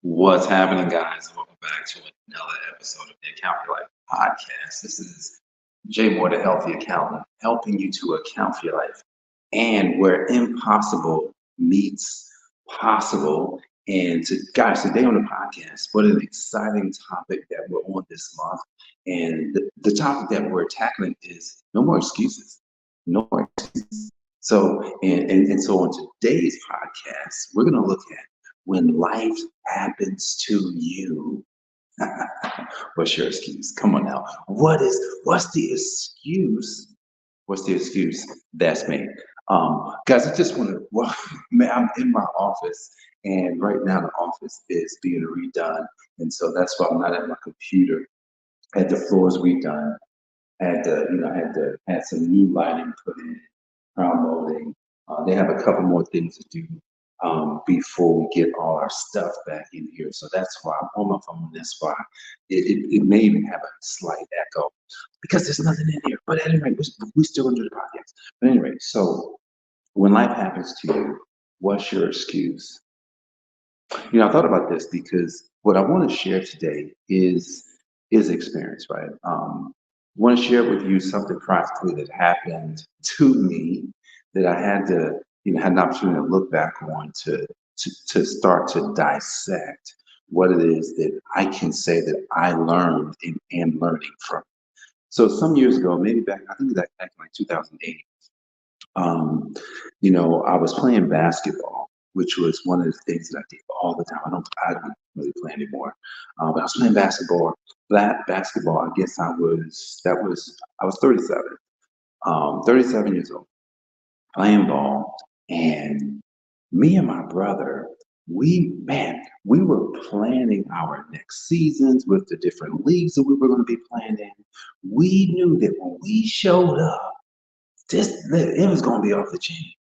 What's happening, guys? Welcome back to another episode of the Account for Your Life podcast. This is Jay Moore, the Healthy Accountant, helping you to account for your life and where impossible meets possible. And guys, today on the podcast, what an exciting topic that we're on this month. And the topic that we're tackling is no more excuses. No more excuses. So on today's podcast, we're going to look at when life happens to you. What's your excuse? Come on now. What's the excuse? What's the excuse? That's me. Guys, I just want to, well, man, I'm in my office, and right now the office is being redone. And so that's why I'm not at my computer. Had the floors redone. Had some new lighting put in, crown molding. They have a couple more things to do before we get all our stuff back in here. So that's why I'm on my phone. That's why it may even have a slight echo because there's nothing in here. But anyway, we still gonna do the podcast. But anyway, so when life happens to you, what's your excuse? I thought about this because what I want to share today is experience, right? Want to share with you something practically that happened to me that I had to, had an opportunity to look back on to start to dissect what it is that I can say that I learned and am learning from. So some years ago, maybe I think back in like 2008, I was playing basketball, which was one of the things that I did all the time. I don't really play anymore. But I was playing basketball. Basketball, I guess I was 37, 37 years old, playing ball. And me and my brother, we were planning our next seasons with the different leagues that we were going to be playing in. We knew that when we showed up, it was going to be off the chain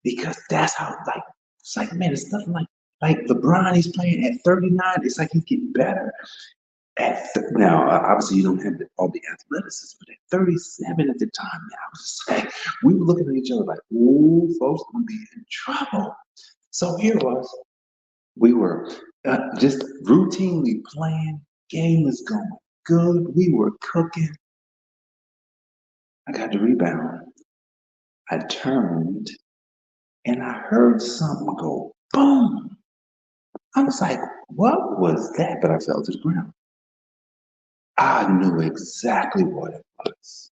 because that's how, like, it's like, man, it's nothing like LeBron. He's playing at 39. It's like he's getting better. Now, obviously, you don't have all the athleticism, but at 37 at the time, man, I was just like, we were looking at each other like, ooh, folks, gonna be in trouble. So here was, we were just routinely playing. Game was going good. We were cooking. I got the rebound. I turned and I heard something go boom. I was like, what was that? But I fell to the ground. I knew exactly what it was.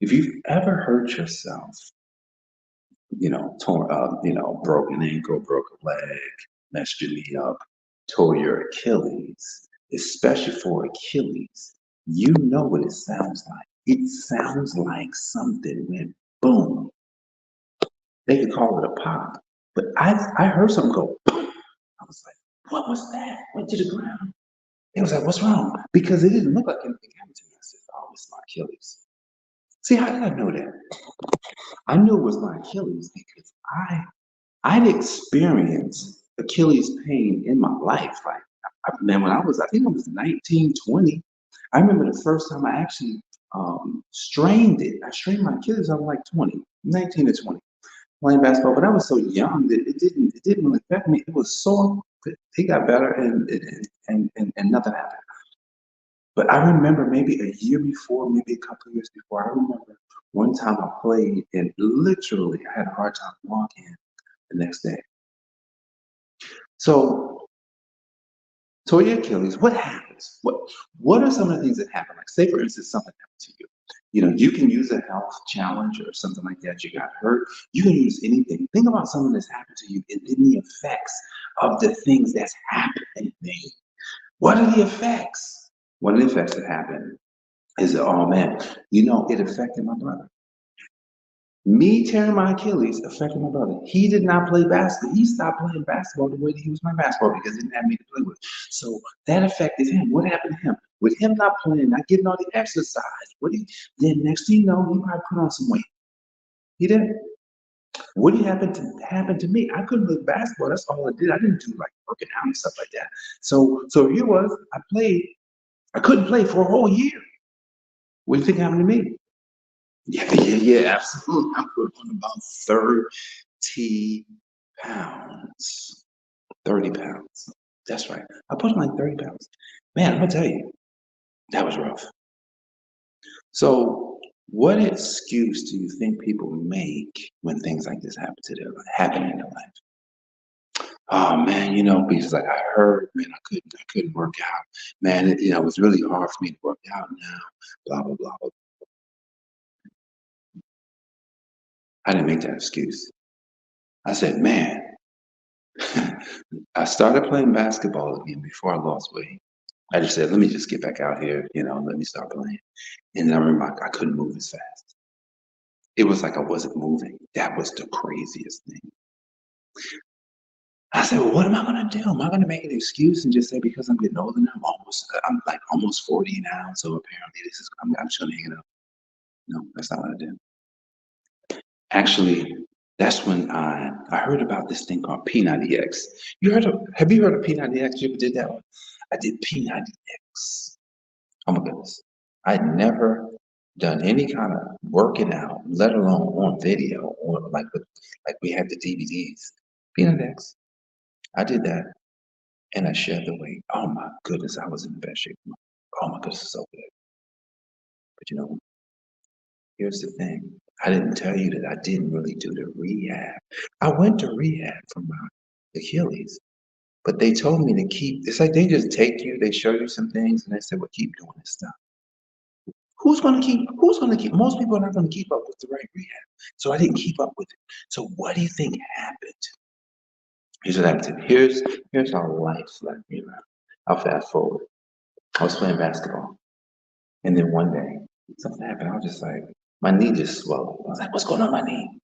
If you've ever hurt yourself, torn up, broken ankle, broken leg, messed your knee up, tore your Achilles, especially for Achilles, you know what it sounds like. It sounds like something went boom. They could call it a pop, but I heard something go boom. I was like, what was that? Went to the ground. It was like, what's wrong? Because it didn't look like anything happened to me. I said, oh, it's my Achilles. See, how did I know that? I knew it was my Achilles because I'd experienced Achilles pain in my life. Like, man, I think I was 19, 20. I remember the first time I actually strained it. I strained my Achilles. I was like 20, 19 to 20, playing basketball. But I was so young that it didn't really affect me. It was sore. It got better, and nothing happened. But I remember maybe a year before, maybe a couple of years before, I remember one time I played and literally I had a hard time walking the next day. So, Toya Achilles, what happens? What are some of the things that happen? Like, say for instance, something happened to you. You can use a health challenge or something like that. You got hurt. You can use anything. Think about something that's happened to you and then the effects of the things that's happening. What are the effects? One of the effects that happen is that, oh man, it affected my brother. Me tearing my Achilles affected my brother. He did not play basketball. He stopped playing basketball the way that he was playing basketball because he didn't have me to play with. So that affected him. What happened to him? With him not playing, not getting all the exercise, then next thing you know, he might put on some weight. He did. What happened to me? I couldn't play basketball. That's all I did. I didn't do like working out and stuff like that. So here was, I played. I couldn't play for a whole year. What do you think happened to me? Yeah, absolutely. I put on about 30 pounds. 30 pounds. That's right. I put on like 30 pounds. Man, I'm gonna tell you, that was rough. So, what excuse do you think people make when things like this happen in their life? Oh man, because like I heard, man, I couldn't work out. Man, it was really hard for me to work out now. Blah blah blah blah. I didn't make that excuse. I said, man, I started playing basketball again before I lost weight. I just said, let me just get back out here, let me start playing. And then I remember I couldn't move as fast. It was like I wasn't moving. That was the craziest thing. I said, well, what am I gonna do? Am I gonna make an excuse and just say because I'm getting older now, I'm like almost 40 now, so apparently I'm just gonna hang it up. No, that's not what I did. Actually, that's when I heard about this thing called P90X. Have you heard of P90X? You ever did that one? I did P90X. Oh my goodness. I'd never done any kind of working out, let alone on video or like we had the DVDs. P90X. I did that and I shed the weight. Oh my goodness, I was in the best shape. Oh my goodness, it's so good. But here's the thing. I didn't tell you that I didn't really do the rehab. I went to rehab for my Achilles, but they told me to it's like they just take you, they show you some things, and they say, well, keep doing this stuff. Who's gonna keep? Most people are not gonna keep up with the right rehab. So I didn't keep up with it. So what do you think happened? Here's what happened. Here's how life led me around. I'll fast forward. I was playing basketball. And then one day, something happened. I was just like, my knee just swelled. I was like, what's going on with my knee?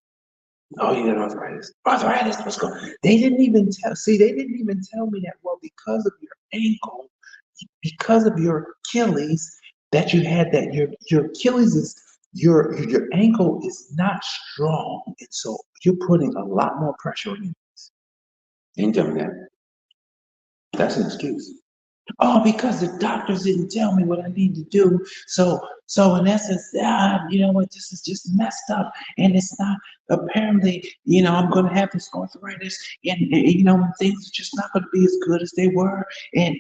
Oh, you got arthritis. Arthritis, what's going on? They didn't even tell me that, well, because of your ankle, because of your Achilles, that you had that your Achilles is your ankle is not strong. And so you're putting a lot more pressure on your knees. They didn't tell me that. That's an excuse. Oh, because the doctors didn't tell me what I need to do. So in essence, you know what, this is just messed up. And it's not apparently, I'm gonna have this arthritis and things are just not gonna be as good as they were. And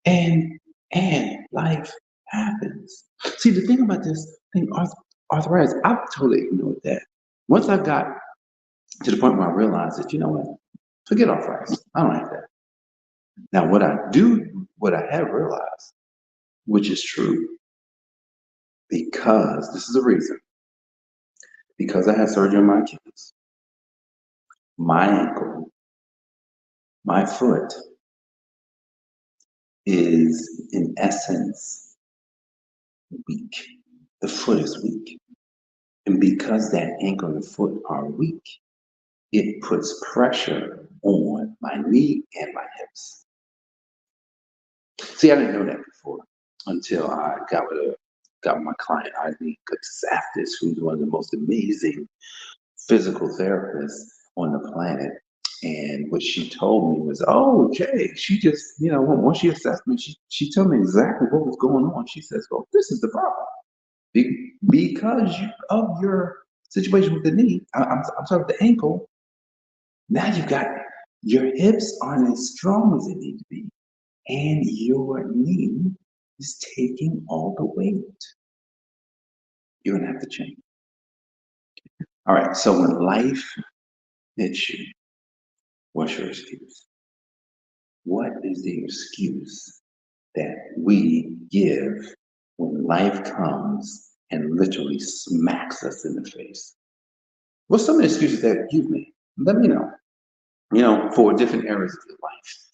and and life happens. See, the thing about this thing, arthritis, I've totally ignored that. Once I got to the point where I realized that, what, forget arthritis. I don't have that. Now, what I have realized, which is true, because this is the reason, because I had surgery on my Achilles, my ankle, my foot is in essence weak. The foot is weak. And because that ankle and foot are weak, it puts pressure on my knee and my hips. See, I didn't know that before until I got with my client, Ivy Katsaftis, who's one of the most amazing physical therapists on the planet. And what she told me was, oh, okay. She just, once she assessed me, she told me exactly what was going on. She says, well, this is the problem. Because of your situation with the knee, I'm sorry, with the ankle, now you've got your hips aren't as strong as they need to be. And your knee is taking all the weight. You're going to have to change. All right. So when life hits you, what's your excuse? What is the excuse that we give when life comes and literally smacks us in the face? What's some of the excuses that you've made? Let me know. For different areas of your life.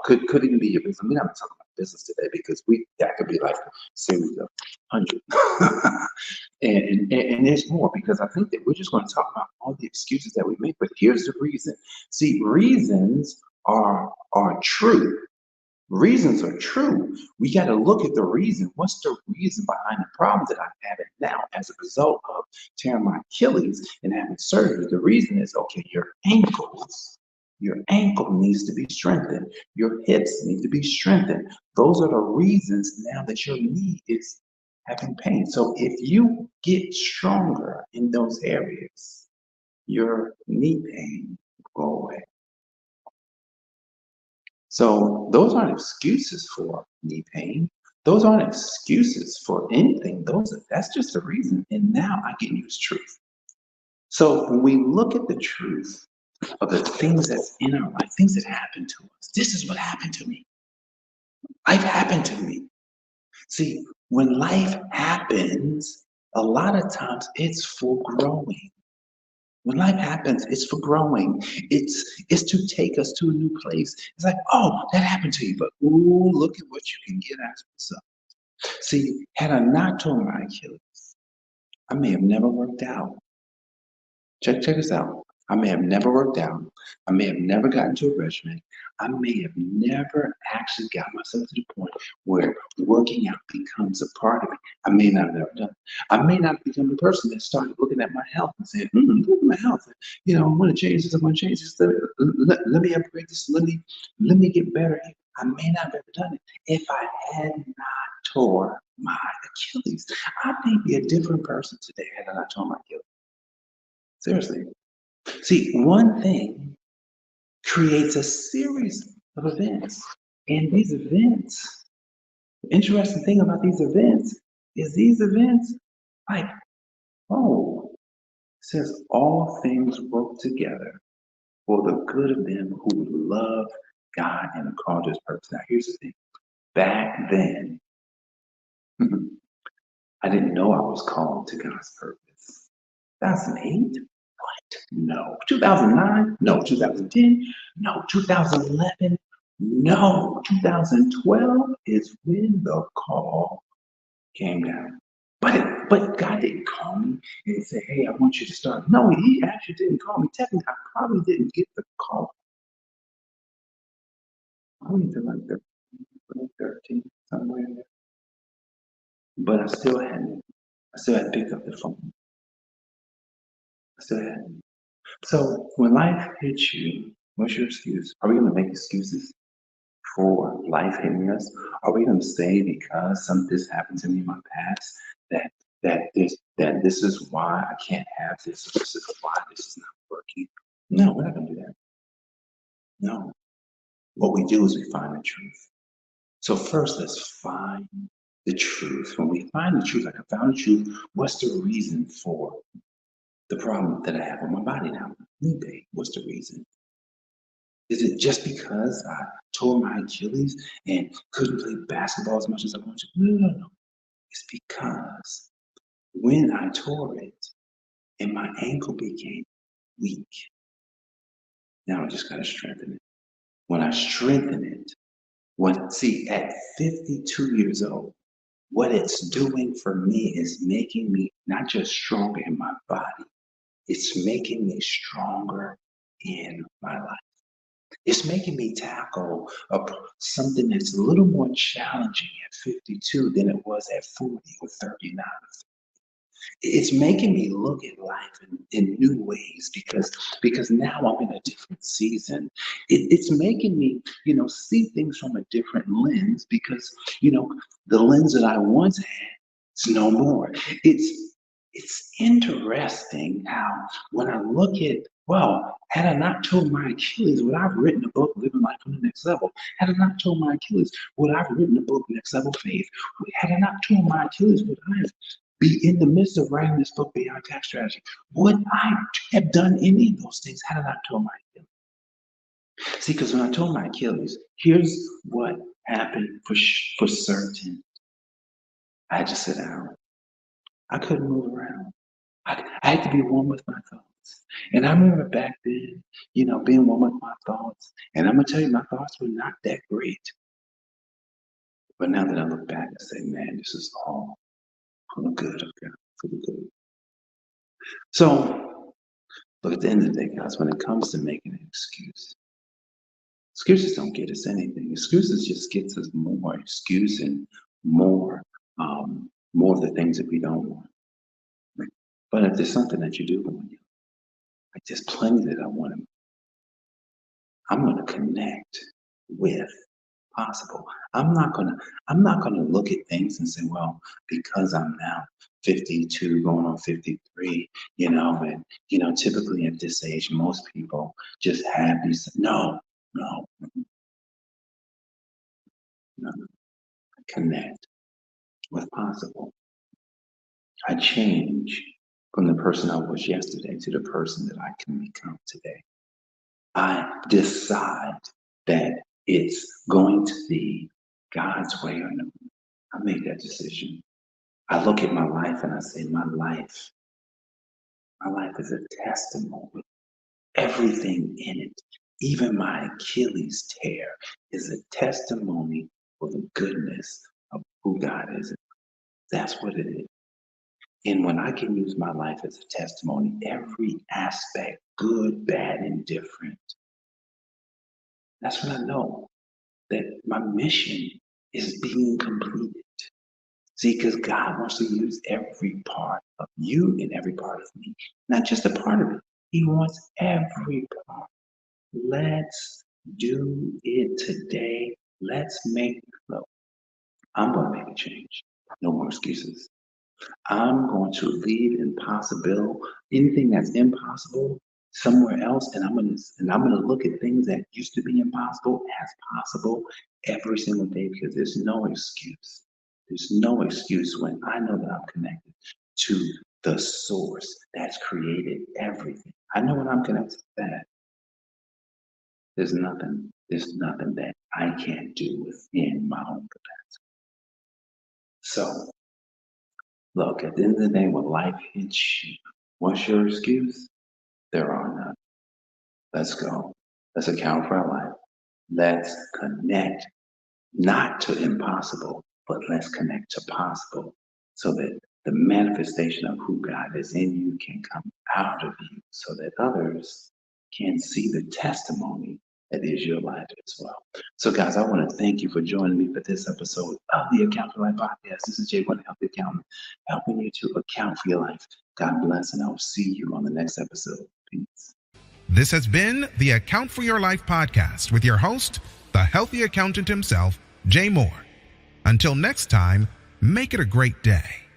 Could even be your business. We're not talking about business today because that could be like a series of 100. and there's more because I think that we're just going to talk about all the excuses that we make. But here's the reason. See, reasons are true. Reasons are true. We got to look at the reason. What's the reason behind the problem that I'm having now as a result of tearing my Achilles and having surgery? The reason is, okay, your ankle needs to be strengthened. Your hips need to be strengthened. Those are the reasons now that your knee is having pain. So if you get stronger in those areas, your knee pain will go away. So those aren't excuses for knee pain. Those aren't excuses for anything. That's just a reason. And now I can use truth. So when we look at the truth of the things that's in our life, things that happen to us, this is what happened to me. Life happened to me. See, when life happens, a lot of times it's for growing. When life happens, it's for growing. It's to take us to a new place. It's like, oh, that happened to you, but ooh, look at what you can get out of yourself. See, had I not torn my Achilles, I may have never worked out. Check this out. I may have never worked out. I may have never gotten to a regimen. I may have never actually got myself to the point where working out becomes a part of me. I may not have ever done it. I may not become the person that started looking at my health and saying, look at my health. I want to change this. I want to change this. Let me upgrade this. Let me get better. I may not have ever done it if I had not tore my Achilles. I may be a different person today had I not torn my Achilles. Seriously. See, one thing creates a series of events. And these events, the interesting thing about these events is these events, like, oh, it says all things work together for the good of them who love God and are called to his purpose. Now, here's the thing. Back then, I didn't know I was called to God's purpose. 2008? No. 2009? No. 2010? No. 2011? No. 2012 is when the call came down. But God didn't call me and say, hey, I want you to start. No, he actually didn't call me. Technically, I probably didn't get the call. Probably until like 13, somewhere in there. But I still hadn't. I still had picked up the phone. I still hadn't. So when life hits you, what's your excuse? Are we going to make excuses for life hitting us? Are we going to say because some this happened to me in my past that this is why I can't have this, or this is why this is not working? No, we're not going to do that. No. What we do is we find the truth. So first, let's find the truth. When we find the truth, like I found the truth, what's the reason for the problem that I have with my body now? Knee pain. What's the reason? Is it just because I tore my Achilles and couldn't play basketball as much as I wanted to? No. It's because when I tore it and my ankle became weak, now I just got to strengthen it. When I strengthen it, at 52 years old, what it's doing for me is making me not just stronger in my body, it's making me stronger in my life. It's making me tackle something that's a little more challenging at 52 than it was at 40 or 39. It's making me look at life in new ways because now I'm in a different season. It's making me, see things from a different lens because, the lens that I once had is no more. It's interesting how when I look at, well, had I not told my Achilles, would I have written a book, Living Life on the Next Level? Had I not told my Achilles, would I have written a book, Next Level Faith? Had I not told my Achilles, would I be in the midst of writing this book, Beyond Tax Strategy? Would I have done any of those things had I not told my Achilles? See, because when I told my Achilles, here's what happened for certain. I had to sit down. I couldn't move around. I had to be one with my thoughts. And I remember back then, being one with my thoughts. And I'm going to tell you, my thoughts were not that great. But now that I look back, I say, man, this is all for the good of God, for the good. So, but at the end of the day, guys, when it comes to making an excuse, excuses don't get us anything. Excuses just gets us more excuse and more of the things that we don't want. But if there's something that you do want, like there's plenty that I want, I'm going to connect with possible. I'm not gonna look at things and say, well, because I'm now 52 going on 53, and typically at this age, most people just have these. No. connect with possible. I change from the person I was yesterday to the person that I can become today. I decide that it's going to be God's way or no. I make that decision. I look at my life and I say, my life is a testimony. Everything in it, even my Achilles tear, is a testimony for the goodness of who God is. That's what it is. And when I can use my life as a testimony, every aspect, good, bad, and different, that's when I know that my mission is being completed. See, because God wants to use every part of you and every part of me, not just a part of it. He wants every part. Let's do it today. Let's make, look, I'm going to make a change. No more excuses. I'm going to leave impossible, anything that's impossible somewhere else, and I'm gonna look at things that used to be impossible as possible every single day, because there's no excuse. There's no excuse when I know that I'm connected to the source that's created everything. I know when I'm connected to that, there's nothing that I can't do within my own capacity. So look, at the end of the day, when life hits you, what's your excuse? There are none. Let's go. Let's account for our life. Let's connect, not to impossible, but let's connect to possible, so that the manifestation of who God is in you can come out of you, so that others can see the testimony that is your life as well. So guys, I want to thank you for joining me for this episode of the Account for Life podcast. This is Jay, one healthy accountant, helping you to account for your life. God bless, and I will see you on the next episode. Peace. This has been the Account for Your Life podcast with your host, the healthy accountant himself, Jay Moore. Until next time, make it a great day.